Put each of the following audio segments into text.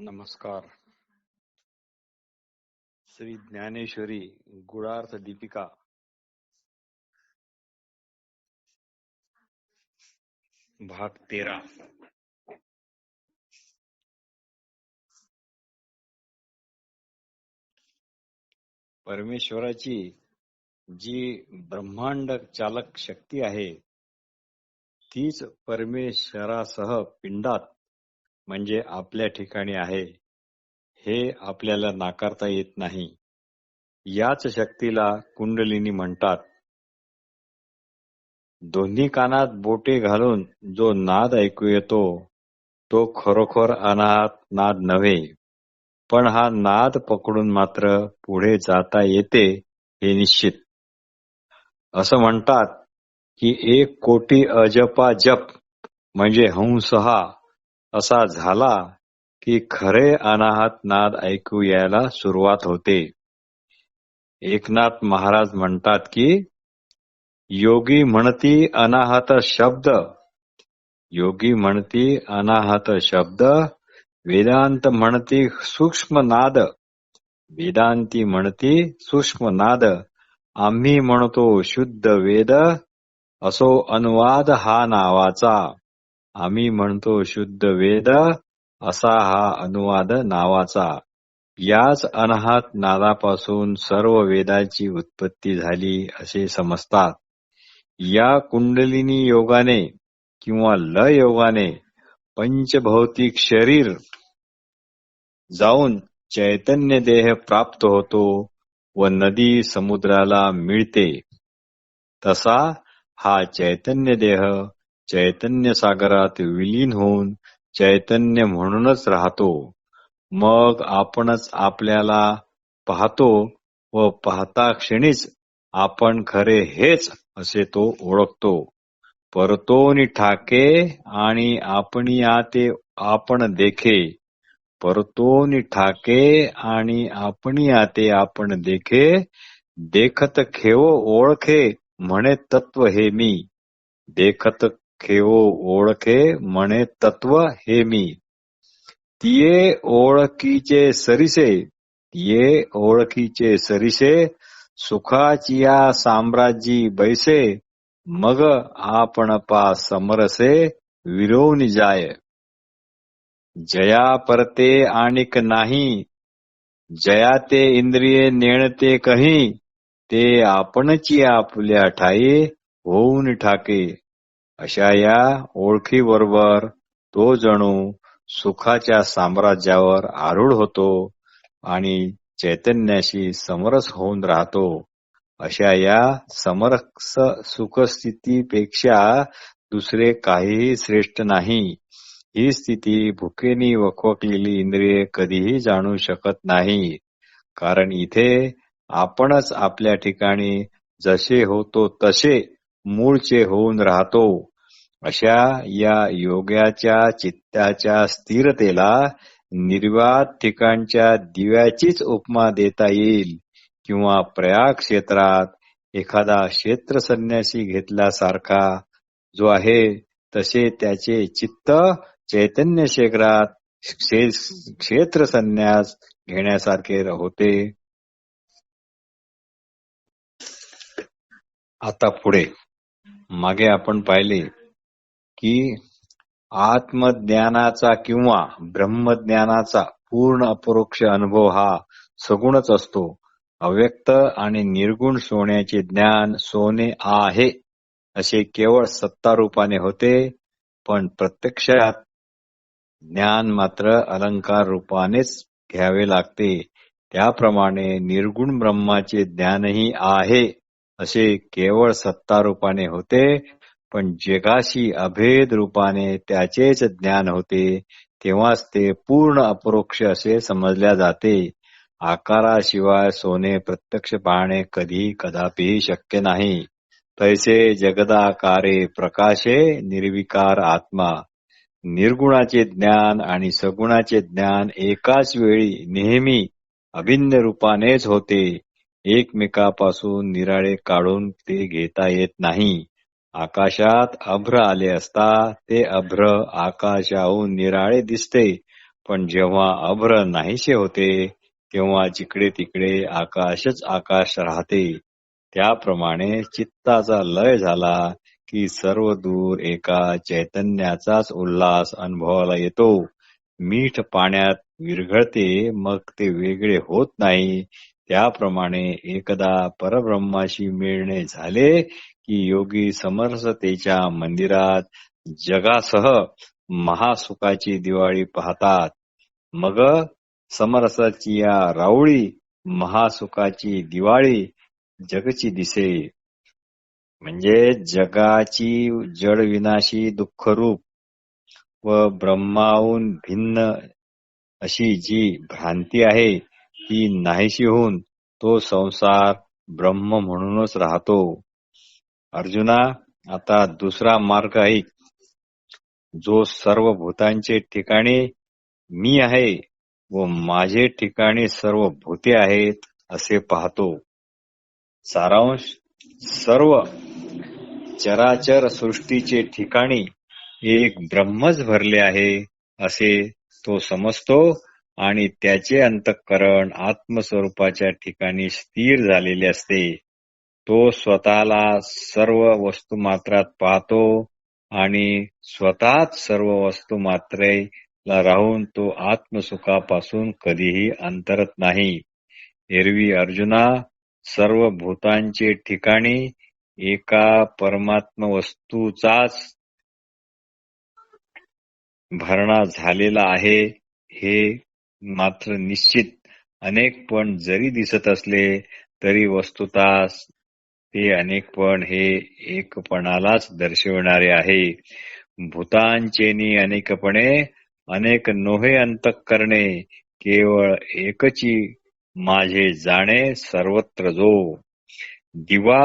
नमस्कार. श्री ज्ञानेश्वरी गुणार्थ दीपिका भाग 13. परमेश्वराची जी ब्रह्मांड चालक शक्ती आहे तीच परमेश्वरासह पिंडात म्हणजे आपल्या ठिकाणी आहे हे आपल्याला नाकारता येत नाही. याच शक्तीला कुंडलिनी म्हणतात. दोन्ही कानात बोटे घालून जो नाद ऐकू येतो तो खरोखर अनाहत नाद नव्हे, पण हा नाद पकडून मात्र पुढे जाता येते हे निश्चित. असं म्हणतात की 1 कोटी अजपा जप म्हणजे हंसहा असा झाला की खरे अनाहत नाद ऐकू यायला सुरुवात होते. एकनाथ महाराज म्हणतात की योगी म्हणती अनाहत शब्द, योगी म्हणती अनाहत शब्द, वेदांत म्हणती सूक्ष्म नाद, वेदांती म्हणती सूक्ष्म नाद, आम्ही म्हणतो शुद्ध वेद, असो अनुवाद हा नावाचा. आम्ही म्हणतो शुद्ध वेद, असा हा अनुवाद नावाचा. याच अनाहत नादापासून सर्व वेदांची उत्पत्ती झाली असे समजतात. या कुंडलिनी योगाने किंवा लय योगाने पंचभौतिक शरीर जाऊन चैतन्य देह प्राप्त होतो व नदी समुद्राला मिळते. तसा हा चैतन्य देह चैतन्य सागरात विलीन होऊन चैतन्य म्हणूनच राहतो. मग आपणच आपल्याला पाहतो व पाहता क्षणीच आपण खरे हेच असे तो ओळखतो. परतोनी ठाके आणि आपणी आते आपण देखे, परतोनी ठाके आणि आपणी आते आपण देखे, देखत खेवो ओळखे म्हणे तत्व हे मी, देखत खेवो ओळखे म्हणे तत्व हे मी. तिये ओळखीचे सरिसे, तिये ओळखीचे सरिसे, सुखाचिया साम्राज्यी बैसे, मग आपण पा समरसे विरोनी जाय. जया परते आणिक नाही, जया ते इंद्रिये नेणते कही, ते आपणची आपल्या ठाई होऊन ठाके. अशा या ओळखीबरोबर तो जणू सुखाच्या साम्राज्यावर आरूढ होतो आणि चैतन्याशी समरस होऊन राहतो. अशा या समरस सुखस्थितीपेक्षा दुसरे काहीही श्रेष्ठ नाही. ही स्थिती भुकेनी वखवकलेली इंद्रिये कधीही जाणू शकत नाही, कारण इथे आपणच आपल्या ठिकाणी जसे होतो तसे मूळचे होऊन राहतो. अशा या योग्याच्या चित्ताच्या स्थिरतेला निर्वात ठिकाणच्या दिव्याचीच उपमा देता येईल, किंवा प्रयाग क्षेत्रात एखादा क्षेत्र संन्यासी घेतल्यासारखा जो आहे तसे त्याचे चित्त चैतन्य क्षेत्रात क्षेत्र संन्यास घेण्यासारखे होते. आता पुढे मागे आपण पाहिले की आत्मज्ञानाचा किंवा ब्रह्मज्ञानाचा पूर्ण अपरोक्ष अनुभव हा सगुणच असतो. अव्यक्त आणि निर्गुण सोन्याचे ज्ञान सोने आहे असे केवळ सत्तारूपाने होते, पण प्रत्यक्षात ज्ञान मात्र अलंकार रूपानेच घ्यावे लागते. त्याप्रमाणे निर्गुण ब्रह्माचे ज्ञानही आहे असे केवळ सत्तारूपाने होते, पण जगाशी अभेद रूपाने त्याचेच ज्ञान होते, तेव्हाच ते पूर्ण अपरोक्ष असे समजल्या जाते. आकाराशिवाय सोने प्रत्यक्ष पाहणे कधी कदापिही शक्य नाही. तैसे जगदाकारे प्रकाशे निर्विकार आत्मा. निर्गुणाचे ज्ञान आणि सगुणाचे ज्ञान एकाच वेळी नेहमी अभिन्न रूपानेच होते. एकमेकापासून निराळे काढून ते घेता येत नाही. आकाशात अभ्र आले असता ते अभ्र आकाशाहून निराळे दिसते, पण जेव्हा अभ्र नाहीसे होते तेव्हा जिकडे तिकडे आकाशच आकाश राहते. त्याप्रमाणे चित्ताचा लय झाला की सर्व दूर एका चैतन्याचाच उल्हास अनुभवाला येतो. मीठ पाण्यात विरघळते मग ते वेगळे होत नाही. त्याप्रमाणे एकदा परब्रह्माशी मिळणे झाले की योगी समरसतेच्या मंदिरात जगासह महासुखाची दिवाळी पाहतात. मग समरसाची या राऊळी महासुखाची दिवाळी जगची दिसे. म्हणजे जगाची जडविनाशी दुःखरूप व ब्रह्माहून भिन्न अशी जी भ्रांती आहे ती नाहीशी होऊन तो संसार ब्रह्म म्हणूनच राहतो. अर्जुना, आता दुसरा मार्ग आहे, जो सर्व भूतांचे ठिकाणी मी आहे व माझे ठिकाणी सर्व भूते आहेत असे पाहतो. सारांश, सर्व चराचर सृष्टीचे ठिकाणी एक ब्रह्मच भरले आहे असे तो समजतो आणि त्याचे अंतःकरण आत्मस्वरूपाच्या ठिकाणी स्थिर झालेले असते. तो स्वतःला सर्व वस्तुमात्रात पाहतो आणि स्वतःच सर्व वस्तुमात्रेला राहून तो आत्मसुखापासून कधीही अंतरत नाही. एरवी अर्जुना, सर्व भूतांचे ठिकाणी एका परमात्म वस्तूचाच भरणा झालेला आहे हे मात्र निश्चित. अनेकपण जरी दिसत असले तरी वस्तुतः ते अनेकपण हे एकपणालाच दर्शविणारे आहे. भूतांचेनी अनेकपणे अनेक नोहे अंतःकरणे, केवळ एकची माझे जाणे सर्वत्र जो. दिवा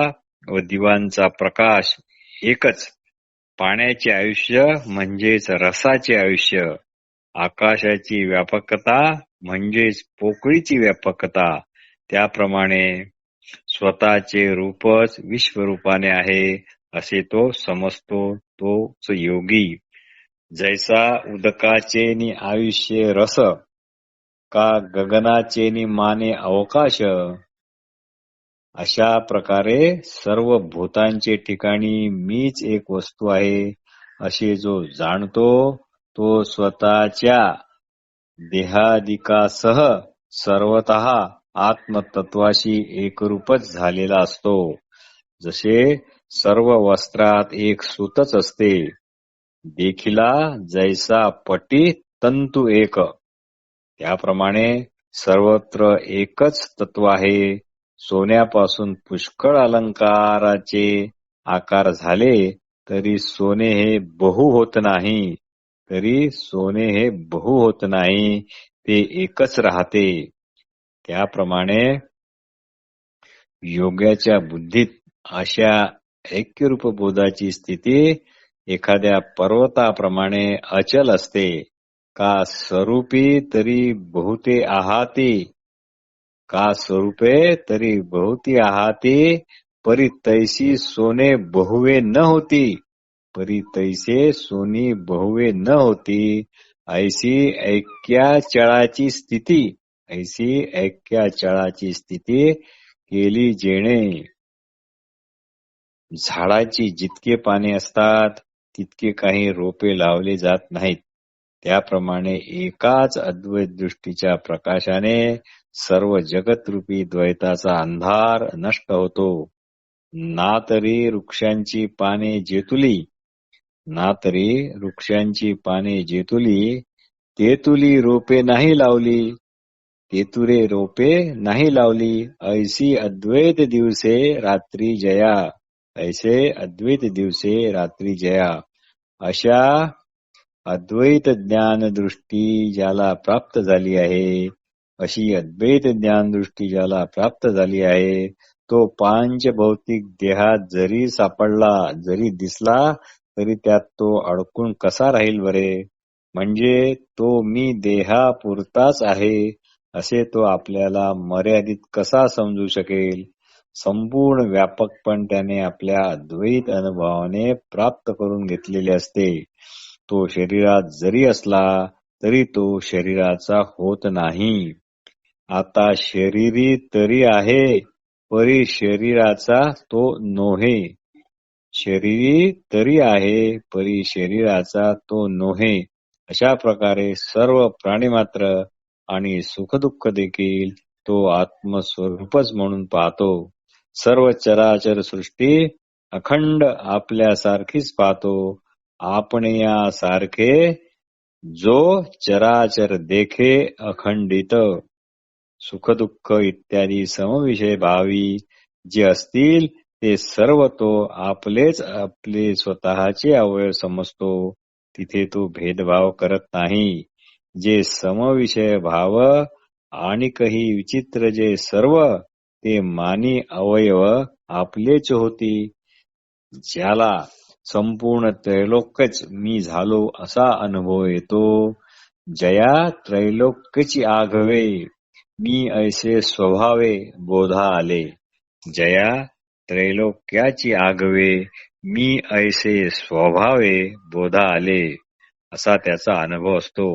व दिवांचा प्रकाश एकच. पाण्याचे आयुष्य म्हणजेच रसाचे आयुष्य. आकाशाची व्यापकता म्हणजेच पोकळीची व्यापकता. त्याप्रमाणे स्वतःचे रूपच विश्वरूपाने आहे असे तो समजतो तोच योगी. जैसा उदकाचेनी आयुष्य रस, का गगनाचेनी माने अवकाश, अशा प्रकारे सर्व भूतांचे ठिकाणी मीच एक वस्तू आहे असे जो जाणतो तो स्वतःच्या देहादिकासह सर्वतः आत्मतत्वाशी एकरूपच झालेला असतो. जसे सर्व वस्त्रात एक सूतच असते, देखिला जैसा पटी तंतु एक, त्याप्रमाणे सर्वत्र एकच तत्व आहे. सोन्यापासून पुष्कळ अलंकाराचे आकार झाले तरी सोने हे बहु होत नाही. ते एकच राहते. त्याप्रमाणे योग्याच्या बुद्धीत अशा ऐक्यरूप बोधाची स्थिती एखाद्या पर्वताप्रमाणे अचल असते. का स्वरूपे तरी बहुते आहाते, परी तैसी सोने बहुवे न होती. ऐसी ऐक्याचळाची स्थिती केली जेणे. झाडाची जितके पाने असतात तितके काही रोपे लावले जात नाहीत. त्याप्रमाणे एकाच अद्वैत दृष्टीच्या प्रकाशाने सर्व जगतरूपी द्वैताचा अंधार नष्ट होतो. ना तरी वृक्षांची पाने जेतुली, तेतुरे रोपे नाही लावली. ऐसे अद्वैत दिवसे रात्री जया. अशा अद्वैत ज्ञान दृष्टी ज्याला प्राप्त झाली आहे, अशी अद्वैत ज्ञान दृष्टी ज्याला प्राप्त झाली आहे, तो पांच भौतिक देहात जरी दिसला तरी त्यात तो अडकून कसा राहील बरे. म्हणजे तो मी देहापुरताच आहे असे तो आपल्याला मर्यादित कसा समजू शकेल. संपूर्ण व्यापकपण त्याने आपल्या अद्वैत अनुभवाने प्राप्त करून घेतलेले असते. तो शरीरात जरी असला तरी तो शरीराचा होत नाही. आता शरीरी तरी आहे, परी शरीराचा तो नोहे. शरीरी तरी आहे, परी शरीराचा तो नोहे. अशा प्रकारे सर्व प्राणीमात्र आणि सुखदुःख देखील तो आत्मस्वरूपच म्हणून पाहतो. सर्व चराचर सृष्टी अखंड आपल्यासारखीच पाहतो. आपण यासारखे जो चराचर देखे अखंडित. सुखदुःख इत्यादी समविषय भावी जे असतील ते सर्व तो आपले स्वतःचे अवयव समजतो. तिथे तो भेदभाव करत नाही. जे समविषय भाव आणि काही विचित्र जे सर्व ते मानी अवयव आपलेच होती. ज्याला संपूर्ण त्रैलोक्यच मी झालो असा अनुभव येतो. जया त्रैलोक्यची आघवे मी ऐसे स्वभावे बोधा आले. जया त्रैलोक्याची आगवे मी ऐसे स्वभावे बोधा आले असा त्याचा अनुभव असतो.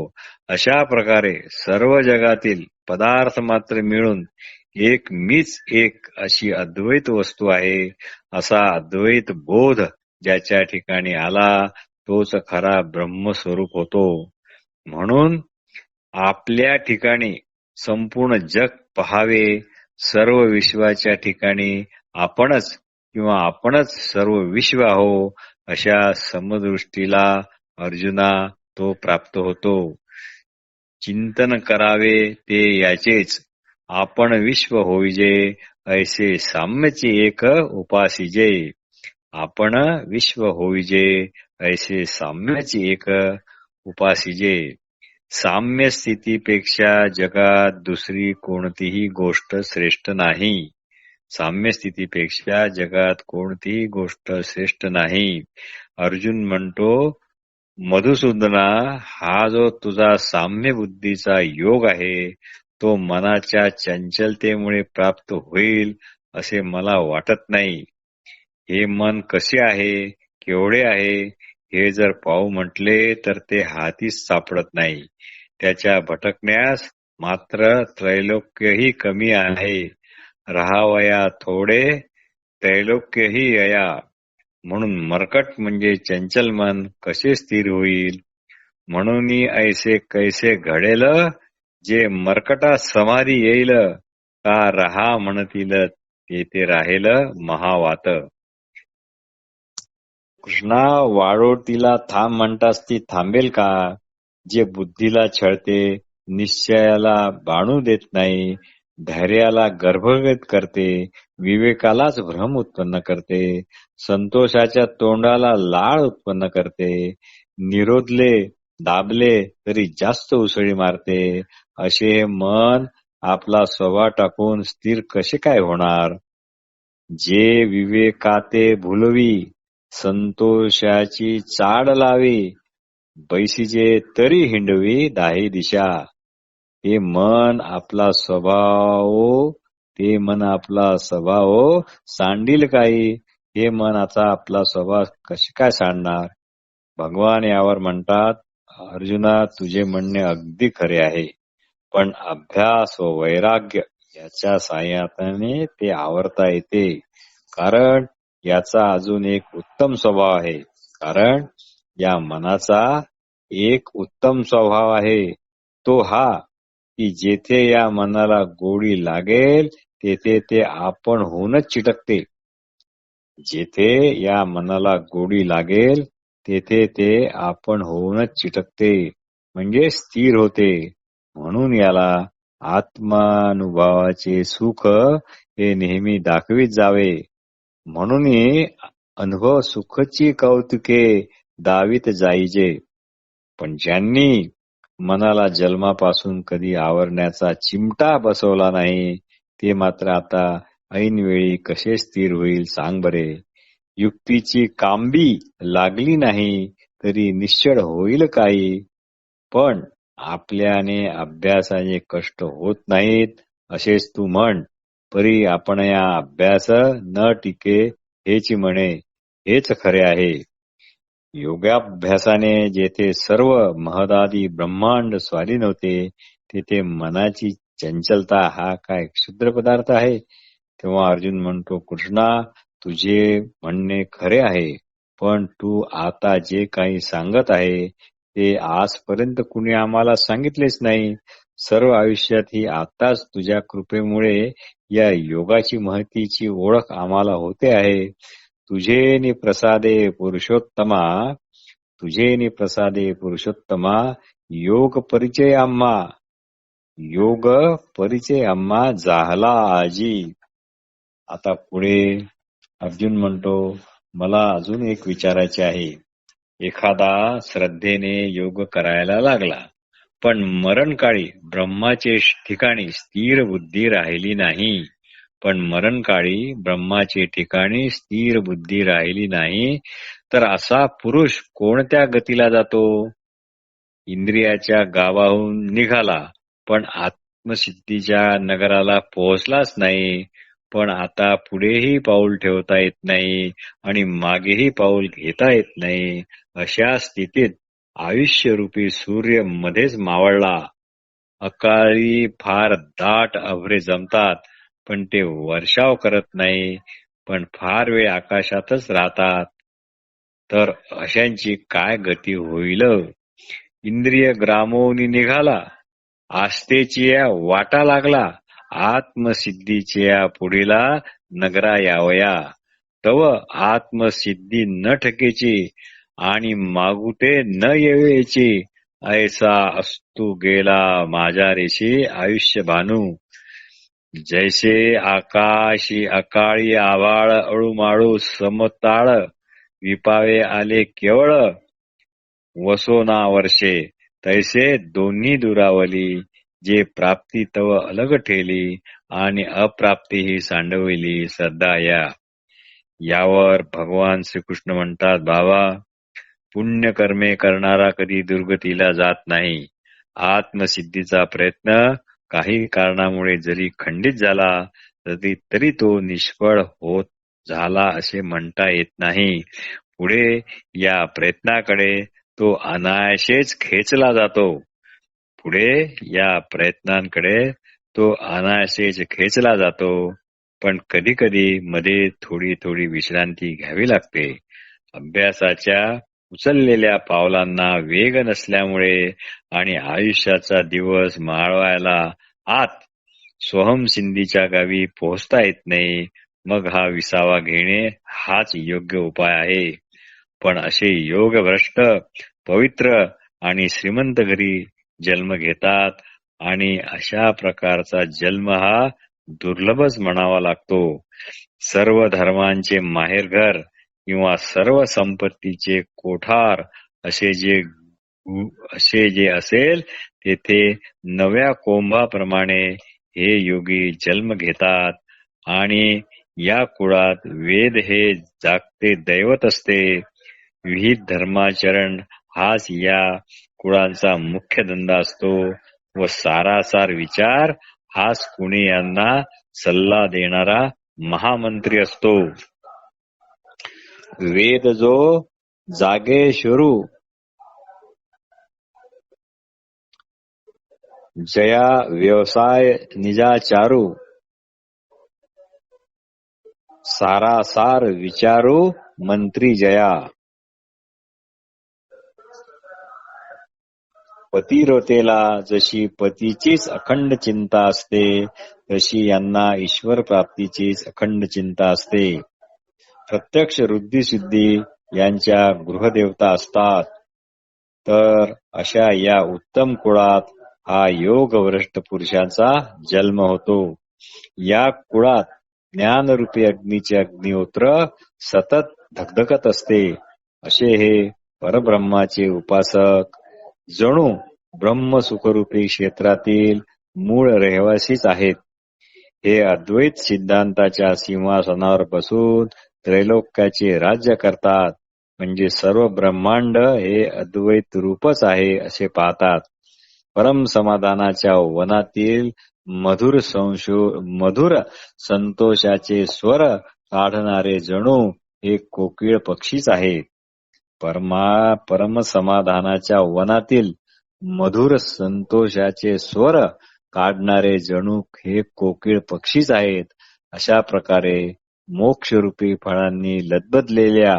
अशा प्रकारे सर्व जगातील पदार्थ मात्र मिळून एक मीच एक अशी अद्वैत वस्तू आहे असा अद्वैत बोध ज्याच्या ठिकाणी आला तोच खरा ब्रह्मस्वरूप होतो. म्हणून आपल्या ठिकाणी संपूर्ण जग पहावे. सर्व विश्वाच्या ठिकाणी आपणच किंवा आपणच सर्व विश्व आहो अशा समदृष्टीला अर्जुना तो प्राप्त होतो. चिंतन करावे ते याचेच आपण विश्व होईजे ऐसे साम्यचे एक उपासिजे. आपण विश्व होईजे ऐसे साम्याचे एक उपासिजे. साम्य स्थितीपेक्षा जगात दुसरी कोणतीही गोष्ट श्रेष्ठ नाही. साम्य स्थितीपेक्षा जगात कोणतीही गोष्ट श्रेष्ठ नाही. अर्जुन म्हणतो, मधुसूदना, हा जो तुझा साम्य बुद्धीचा योग आहे तो मनाच्या चंचलतेमुळे प्राप्त होईल असे मला वाटत नाही. हे मन कसे आहे, केवढे आहे हे जर पाहू म्हटले तर ते हातीच सापडत नाही. त्याच्या भटकण्यास मात्र त्रैलोक्यही कमी आहे. राहावया थोडे त्रैलोक्यही अया. म्हणून मरकट म्हणजे चंचल मन कसे स्थिर होईल. म्हणून ऐसे कैसे घडेल जे मरकटा समाधी येईल. का रहा म्हणतील तेथे राहेल महावात. कृष्णा, वाळोटीला थांब म्हणतास ती थांबेल का. जे बुद्धीला छळते, निश्चयाला बाणू देत नाही, धैर्याला गर्भगत करते, विवेकालाच भ्रम उत्पन्न करते, संतोषाच्या तोंडाला लाळ उत्पन्न करते, निरोधले दाबले तरी जास्त उसळी मारते, असे हे मन आपला स्वभाव टाकून स्थिर कसे काय होणार. जे विवेकाते भुलवी, संतोषाची चाड लावी, बैसीजे तरी हिंडवी दाही दिशा. ते मन आपला स्वभाव सांडील काही. हे मन आता आपला स्वभाव कसे काय सांडणार. भगवान यावर म्हणतात, अर्जुना, तुझे म्हणणे अगदी खरे आहे, पण अभ्यास व वैराग्य याच्या साहाय्याने ते आवरता येते. कारण याचा अजून एक उत्तम स्वभाव आहे. कारण या मनाचा एक उत्तम स्वभाव आहे. तो हा की जेथे या मनाला गोडी लागेल तेथे ते आपण होऊनच चिटकते. जेथे या मनाला गोडी लागेल तेथे ते आपण होऊनच चिटकते, म्हणजे स्थिर होते. म्हणून याला आत्मानुभवाचे सुख हे नेहमी दाखवीत जावे. म्हणून अनुभव सुखची कौतुके दावीत जाईजे. पण ज्यांनी मनाला जन्मापासून कधी आवरण्याचा चिमटा बसवला नाही ते मात्र आता ऐनवेळी कसे स्थिर होईल सांग बरे. युक्तीची कांबी लागली नाही तरी निश्चळ होईल काही. पण आपल्याने अभ्यासाने कष्ट होत नाहीत असेच तू म्हण. परी आपण या अभ्यास न टिके हेच म्हणे. हेच खरे आहे. योगाभ्यासाने जेथे सर्व महदादी ब्रह्मांड स्वाधीन होते तेथे मनाची चंचलता हा काय क्षुद्र पदार्थ आहे. तेव्हा अर्जुन म्हणतो, कृष्णा, तुझे म्हणणे खरे आहे, पण तू आता जे काही सांगत आहे ते आजपर्यंत कुणी आम्हाला सांगितलेच नाही. सर्व आयुष्यात ही आताच तुझ्या कृपेमुळे या योगाची महतीची ओळख आम्हाला होते आहे. तुझे प्रसादे पुरुषोत्तमा, तुझे प्रसादे पुरुषोत्तमा, योग परिचय आम्हा झाला आजी. आता पुढे अर्जुन म्हणतो, मला अजून एक विचारायचे आहे. एखादा श्रद्धेने योग करायला लागला, पण मरणकाळी ब्रह्माचे ठिकाणी स्थिर बुद्धी राहिली नाही. तर असा पुरुष कोणत्या गतीला जातो? इंद्रियाच्या गावाहून निघाला, पण आत्मसिद्धीच्या नगराला पोहोचलाच नाही. पण आता पुढेही पाऊल ठेवता येत नाही आणि मागेही पाऊल घेता येत नाही. अशा स्थितीत आयुष्यरूपी सूर्य मध्येच मावळला. अकाळी फार दाट अभ्रे जमतात, पण ते वर्षाव करत नाही, पण फार वेळ आकाशातच राहतात. तर अशांची काय गती होईल? इंद्रिय ग्रामोनी निघाला, आस्थेच्या वाटा लागला, आत्मसिद्धीच्या पुढीला नगरा यावया. तव आत्मसिद्धी न ठकेची आणि मागुटे न येवेची. ऐसा असतू गेला माझ्या रेशी आयुष्य भानू. जैसे आकाशी अकाळी आभाळ अळूमाळू समताळ विपावे आले केवळ वसोना वर्षे. तैसे दोन्ही दुरावली, जे प्राप्ती तव अलग ठेली आणि अप्राप्ती ही सांडविली श्रद्धा या. यावर भगवान श्रीकृष्ण म्हणतात, बाबा, पुण्यकर्मे करणारा कधी दुर्गतीला जात नाही. आत्मसिद्धीचा प्रयत्न काही कारणामुळे जरी खंडित झाला तरी तो निष्फळ होत झाला असे म्हणता येत नाही. पुढे या प्रयत्नाकडे तो अनायासेच खेचला जातो. पण कधी कधी मध्ये थोडी थोडी विश्रांती घ्यावी लागते. अभ्यासाच्या उचललेल्या पावलांना वेग नसल्यामुळे आणि आयुष्याचा दिवस माळवायला आत सोहमसिद्धीच्या गावी पोहोचता येत नाही. मग हा विसावा घेणे हाच योग्य उपाय आहे. पण असे योगभ्रष्ट, पवित्र आणि श्रीमंत घरी जन्म घेतात आणि अशा प्रकारचा जन्म हा दुर्लभच म्हणावा लागतो. सर्व धर्मांचे माहेरघर किंवा सर्व संपत्तीचे कोठार असे जे असेल तेथे नव्या कोंभाप्रमाणे हे योगी जन्म घेतात आणि या कुळात वेद हे जागते दैवत असते. विहित धर्माचरण हाच या कुळांचा मुख्य धंदा असतो व सारासार विचार हाच कुणी यांना सल्ला देणारा महामंत्री असतो. वेद जो जागेश्वरू जया व्यवसाय निजाचारू सारासार विचारू मंत्री जया. पतिव्रतेला जशी पतीचीच अखंड चिंता असते तशी यांना ईश्वर प्राप्तीचीच अखंड चिंता असते. प्रत्यक्ष वृद्धिसिद्धी यांच्या गृहदेवता असतात. तर अशा या उत्तम कुळात हा योगभ्रष्ट पुरुषाचा जन्म होतो. या कुळात ज्ञानरूपी अग्नीचे अग्निहोत्र सतत धगधगत असते. असे हे परब्रह्माचे उपासक जणू ब्रह्मसुखरूपी क्षेत्रातील मूळ रहिवासीच आहेत. हे अद्वैत सिद्धांताच्या सिंहासनावर बसून त्रैलोक्याचे राज्य करतात. म्हणजे सर्व ब्रह्मांड हे अद्वैत रूपच आहे असे पाहतात. परम समाधानाच्या वनातील मधुर संतोषाचे स्वर काढणारे जणू हे कोकिळ पक्षीच आहेत. परमसमाधानाच्या वनातील मधुर संतोषाचे स्वर काढणारे जणू हे कोकिळ पक्षीच आहेत. अशा प्रकारे मोक्षरूपी फळांनी लदबदलेल्या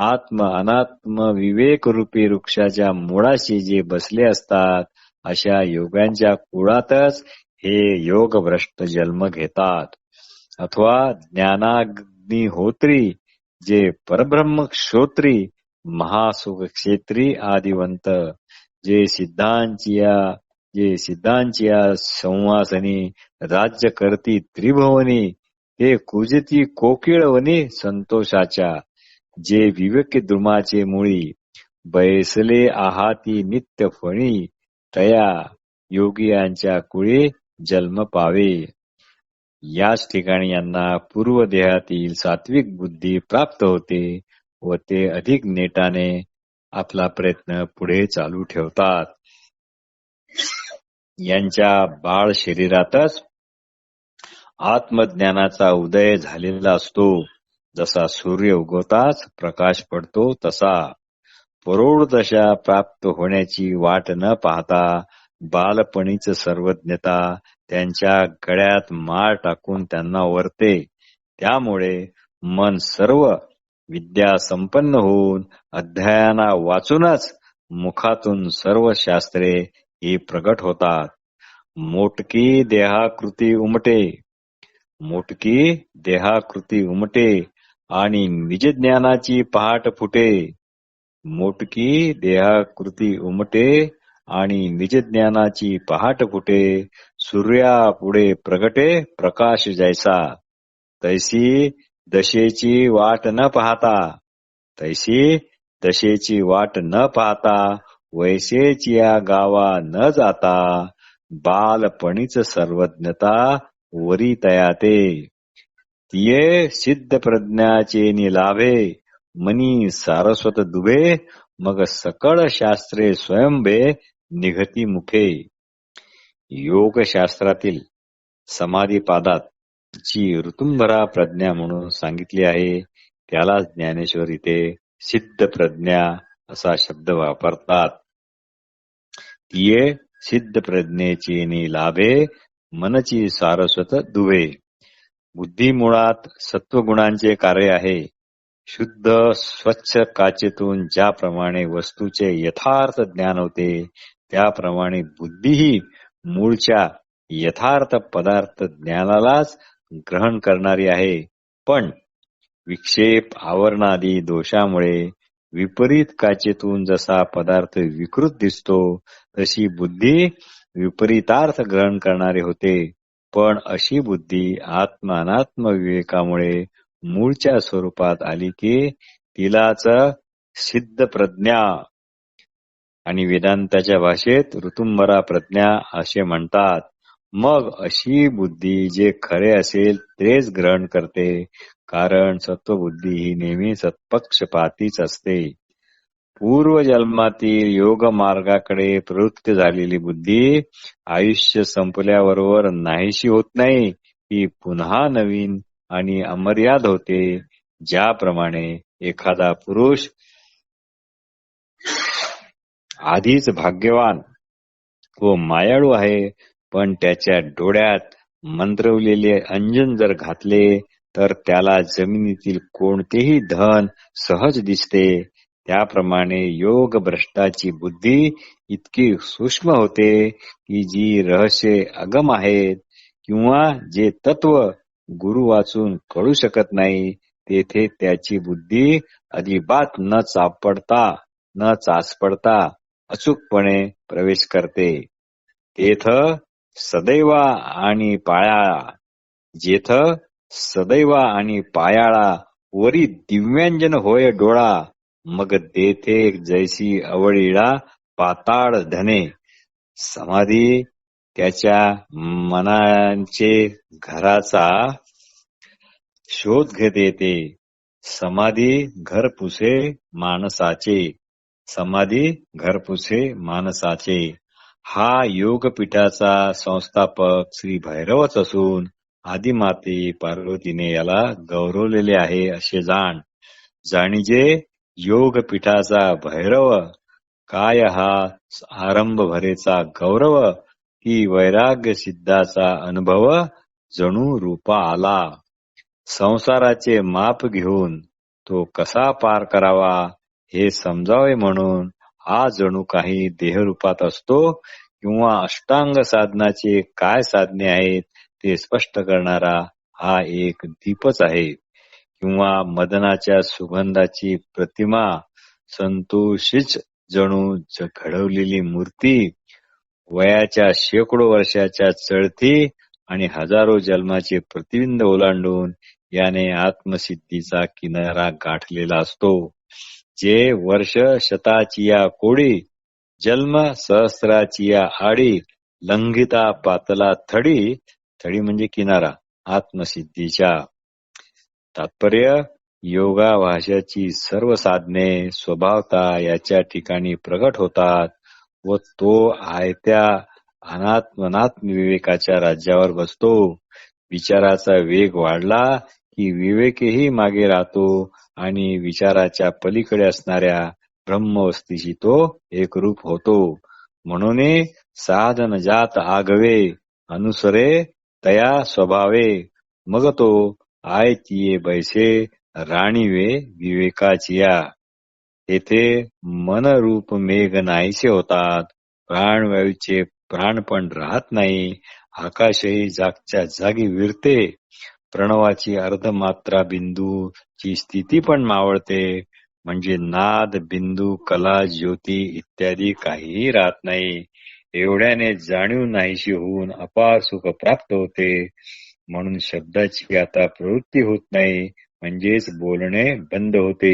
आत्म अनात्म विवेकरूपी वृक्षाच्या मुळाशी जे बसले असतात, अशा योगांच्या कुळातच हे योगभ्रष्ट जन्म घेतात. अथवा ज्ञानाग्निहोत्री जे परब्रह्म श्रोत्री महासुखक्षेत्री आदिवंत जे सिद्धांचिया संवासनी राज्य करती त्रिभुवनी हे कुजती कोकिळवनी संतोषाच्या जे विवेक द्रुमाचे मुळी बैसले आहाती नित्य फणी तया योगियांच्या कुळी जन्म पावे. याच ठिकाणी यांना पूर्व देहातील सात्विक बुद्धी प्राप्त होते व ते अधिक नेटाने आपला प्रयत्न पुढे चालू ठेवतात. यांच्या बाळ शरीरातच आत्मज्ञानाचा उदय झालेला असतो. जसा सूर्य उगवताच प्रकाश पडतो तसा परोढ दशा प्राप्त होण्याची वाट न पाहता बालपणीच सर्वज्ञता त्यांच्या गळ्यात माळ टाकून त्यांना वरते. त्यामुळे मन सर्व विद्या संपन्न होऊन अध्ययना वाचूनच मुखातून सर्व शास्त्रे ही प्रगट होतात. मोटकी देहाकृती उमटे आणि निजज्ञानाची पहाट फुटे. मोटकी देहाकृती उमटे आणि निजज्ञानाची पहाट फुटे. सूर्यापुढे प्रगटे प्रकाश जैसा. तैसी दशेची वाट न पाहता वैसेचिया गावा न जाता बालपणीच सर्वज्ञता वरी तयाते. तिये सिद्ध प्रज्ञाचे लाभे मनी सारस्वत दुभे मग सकळ शास्त्रे स्वयंभे निघती मुखे. योगशास्त्रातील समाधीपादात जी ऋतुंभरा प्रज्ञा म्हणून सांगितली आहे त्याला ज्ञानेश्वर इथे सिद्ध प्रज्ञा असा शब्द वापरतात. तिये सिद्ध प्रज्ञेची लाभे मनची सारस्वत दुभे. बुद्धी मुळात सत्वगुणांचे कार्य आहे. शुद्ध स्वच्छ काचेतून ज्याप्रमाणे वस्तूचे यथार्थ ज्ञान होते त्याप्रमाणे बुद्धीही मूळच्या यथार्थ पदार्थ ज्ञानालाच ग्रहण करणारी आहे. पण विक्षेप आवरणादी दोषामुळे विपरीत काचेतून जसा पदार्थ विकृत दिसतो तशी बुद्धी विपरीतार्थ ग्रहण करणारी होते. पण अशी बुद्धी आत्म अनात्म विवेकामुळे मूळच्या स्वरूपात आली की तिलाच सिद्ध प्रज्ञा आणि वेदांताच्या भाषेत ऋतुंभरा प्रज्ञा असे म्हणतात. मग अशी बुद्धी जे खरे असेल तेच ग्रहण करते, कारण सत्वबुद्धी ही नेहमी सत्पक्षपातीच असते. पूर्वजन्मातील योग मार्गाकडे प्रवृत्त झालेली बुद्धी आयुष्य संपल्याबरोबर नाहीशी होत नाही, ती पुन्हा नवीन आणि अमर्याद होते. ज्याप्रमाणे एखादा पुरुष आधीच भाग्यवान व मायाळू आहे, पण त्याच्या डोळ्यात मंत्रवलेले अंजन जर घातले तर त्याला जमिनीतील कोणतेही धन सहज दिसते. त्याप्रमाणे योग भ्रष्टाची बुद्धी इतकी सूक्ष्म होते की जी रहस्ये अगम आहेत किंवा जे तत्व गुरु वाचून कळू शकत नाही तेथे त्याची बुद्धी अजिबात न चाचपडता अचूकपणे प्रवेश करते. जेथ सदैव आणि पायाळा वरी दिव्यांजन होय डोळा, मग तेथे जैसी अवळीळा पाताळ धने. समाधी त्याच्या मनाचे घराचा शोध घेत येते. समाधी घर पुसे माणसाचे. हा योगपीठाचा संस्थापक श्री भैरवच असून आदिमाते पार्वतीने याला गौरवलेले आहे असे जाणीजे योगपीठाचा भैरव, काय हा आरंभ भरेचा गौरव, की वैराग्य सिद्धाचा अनुभव जणू रूपा आला. संसाराचे माप घेऊन तो कसा पार करावा हे समजावे म्हणून हा जणू काही देहरूपात असतो, किंवा अष्टांग साधनाचे काय साधने आहेत ते स्पष्ट करणारा हा एक दीपच आहे, किंवा मदनाच्या सुगंधाची प्रतिमा संतोषीच जणू घडवलेली मूर्ती, वयाच्या शेकडो वर्षाच्या चळती आणि हजारो जन्माचे प्रतिबिंब ओलांडून याने आत्मसिद्धीचा किनारा गाठलेला असतो. जे वर्ष शताची या कोडी, जन्म सहस्राची या आडी, लंघिता पातला थडी, थडी म्हणजे किनारा आत्मसिद्धीच्या. तात्पर्य, योगा भाषाची सर्व साधने स्वभावता याच्या ठिकाणी प्रगट होतात व तो आयत्या अनात्म विवेकाच्या राज्यावर बसतो. विचाराचा वेग वाढला की विवेकही मागे राहतो आणि विचाराच्या पलीकडे असणाऱ्या ब्रह्मवस्तीशी तो एकरूप होतो. म्हणून साधन जात आगवे, अनुसरे तया स्वभावे, मग तो आयतीये बैसे, राणीवे विवेकाचिया. येथे मनरूप मेघ नाहीसे होतात, प्राणवायूचे प्राणपण राहत नाही, आकाशही जागच्या जागी विरते, प्रणवाची अर्धमात्रा बिंदूची स्थिती पण मावळते, म्हणजे नाद, बिंदू, कला, ज्योती इत्यादी काहीही राहत नाही. एवढ्याने जाणीव नाहीशी होऊन अपार सुख प्राप्त होते. म्हणून शब्दाची आता प्रवृत्ती होत नाही, म्हणजेच बोलणे बंद होते.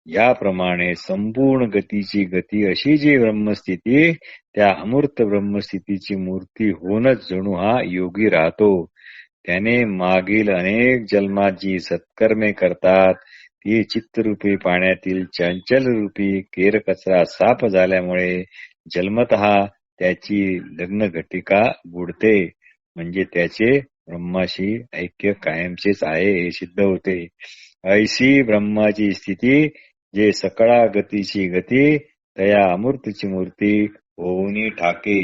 याप्रमाणे संपूर्ण गतीची गती अशी जी ब्रह्मस्थिती, त्या अमूर्त ब्रह्मस्थितीची मूर्ती होऊनच जणू हा योगी राहतो. त्याने मागील अनेक जन्मात जी सत्कर्मे करतात ती चित्तरूपी पाण्यातील चंचल रूपी केरकचरा साफ झाल्यामुळे जन्मतः त्याची लग्न घटिका बुडते, म्हणजे त्याचे ब्रह्माशी ऐक्य कायमचेच आहे हे सिद्ध होते. ऐशी ब्रह्माची स्थिती, जे सकळा गतीची गती, तया अमूर्तची मूर्ती होऊनी ठाके.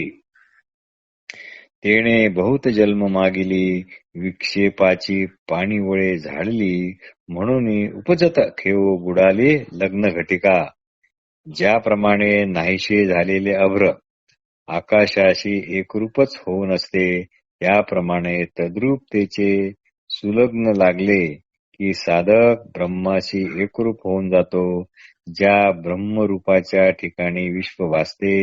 तेणे बहुत जन्म मागिली, विक्षेपाची पाणीवळे झाडली, म्हणून उपजत खेळ बुडाली लग्न घटिका. ज्याप्रमाणे नाहीशे झालेले अभ्र आकाशाशी एकरूपच होऊन असते, त्याप्रमाणे तद्रूपतेचे सुलग्न लागले की साधक ब्रह्माशी एकरूप होऊन जातो. ज्या ब्रह्मरूपाच्या ठिकाणी विश्व वासते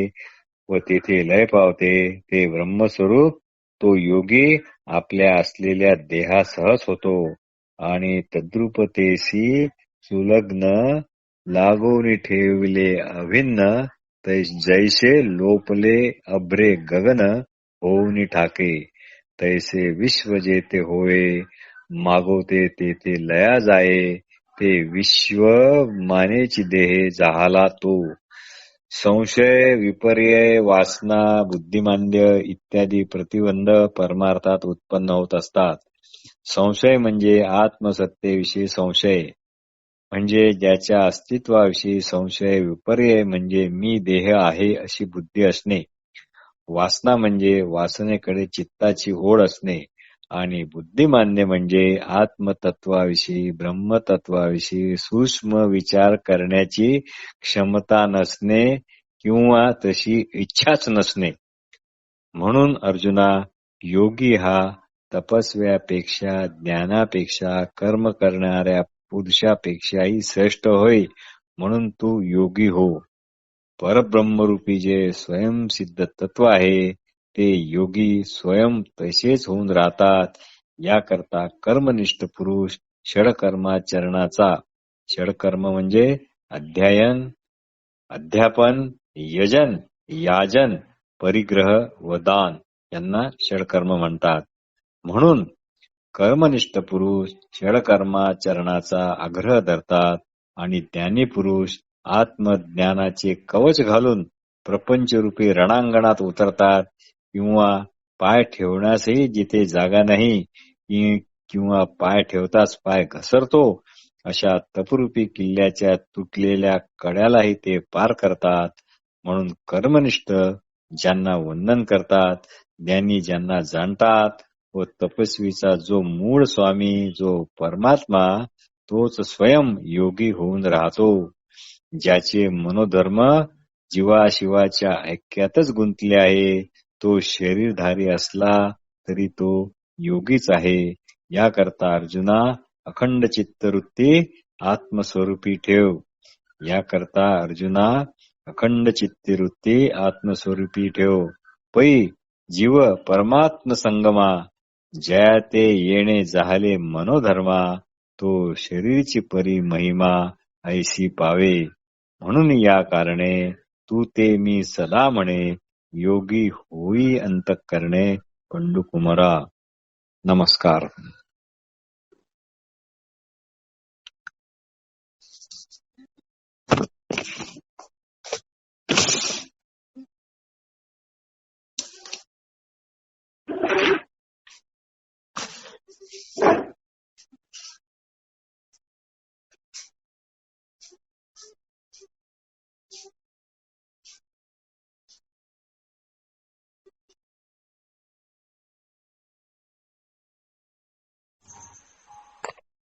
व तेथे लय पावते ते ब्रह्मस्वरूप तो योगी आपल्या असलेल्या देहासहच होतो, आणि तद्रूपतेशी सुलग्न लागून ठेवले अभिन्न, जैसे लोपले अभ्रे गगन होऊन ठाके. तैसे विश्व जेते होय, मागवते तेथे लया जाये, ते विश्व मानेची देहे जाहाला तो. संशय, विपर्यय, वासना, बुद्धिमांद्य इत्यादी प्रतिबंध परमार्थात उत्पन्न होत असतात. संशय म्हणजे आत्मसत्तेविषयी संशय, म्हणजे ज्याच्या अस्तित्वाविषयी संशय. विपर्यय म्हणजे मी देह आहे अशी बुद्धी असणे. वासना म्हणजे वासनेकडे चित्ताची ओढ असणे. आणि बुद्धिमान्य म्हणजे आत्मतत्वाविषयी, ब्रह्मतत्वाविषयी सूक्ष्म विचार करण्याची क्षमता नसणे किंवा तशी इच्छाच नसणे. म्हणून अर्जुना, योगी हा तपस्व्यापेक्षा, ज्ञानापेक्षा, कर्म करणाऱ्या पुरुषापेक्षाही श्रेष्ठ होय. म्हणून तू योगी हो. परब्रह्मरूपी जे स्वयंसिद्ध तत्व आहे ते योगी स्वयं तसेच होऊन राहतात. याकरता कर्मनिष्ठ पुरुष षडकर्माचरणाचा, षडकर्म म्हणजे अध्ययन, अध्यापन, यजन, याजन, परिग्रह व दान यांना षडकर्म म्हणतात. म्हणून कर्मनिष्ठ पुरुष षडकर्माचरणाचा आग्रह धरतात आणि ज्ञानी पुरुष आत्मज्ञानाचे कवच घालून प्रपंचरूपी रणांगणात उतरतात, किंवा पाय ठेवण्यासही जिथे जागा नाही किंवा पाय ठेवताच पाय घसरतो अशा तपरूपी किल्ल्याच्या तुटलेल्या कड्यालाही ते पार करतात. म्हणून कर्मनिष्ठ ज्यांना वंदन करतात, ज्ञानी ज्यांना जाणतात व तपस्वीचा जो मूळ स्वामी, जो परमात्मा, तोच स्वयं योगी होऊन राहतो. ज्याचे मनोधर्म जीवाशिवाच्या ऐक्यातच गुंतले आहे, तो शरीरधारी असला तरी तो योगीच आहे. याकरता अर्जुना अखंड चित्तवृत्ती आत्मस्वरूपी ठेव. याकरता अर्जुना अखंड चित्तवृत्ती आत्मस्वरूपी ठेव. पै जीव परमात्म संगमा, जया ते येणे जाहले मनोधर्मा, तो शरीरची परी महिमा ऐसी पावे. म्हणून या कारणे तू ते मी सदा म्हणे, योगी होई अंतःकरणे. पंडू कुमारा. नमस्कार.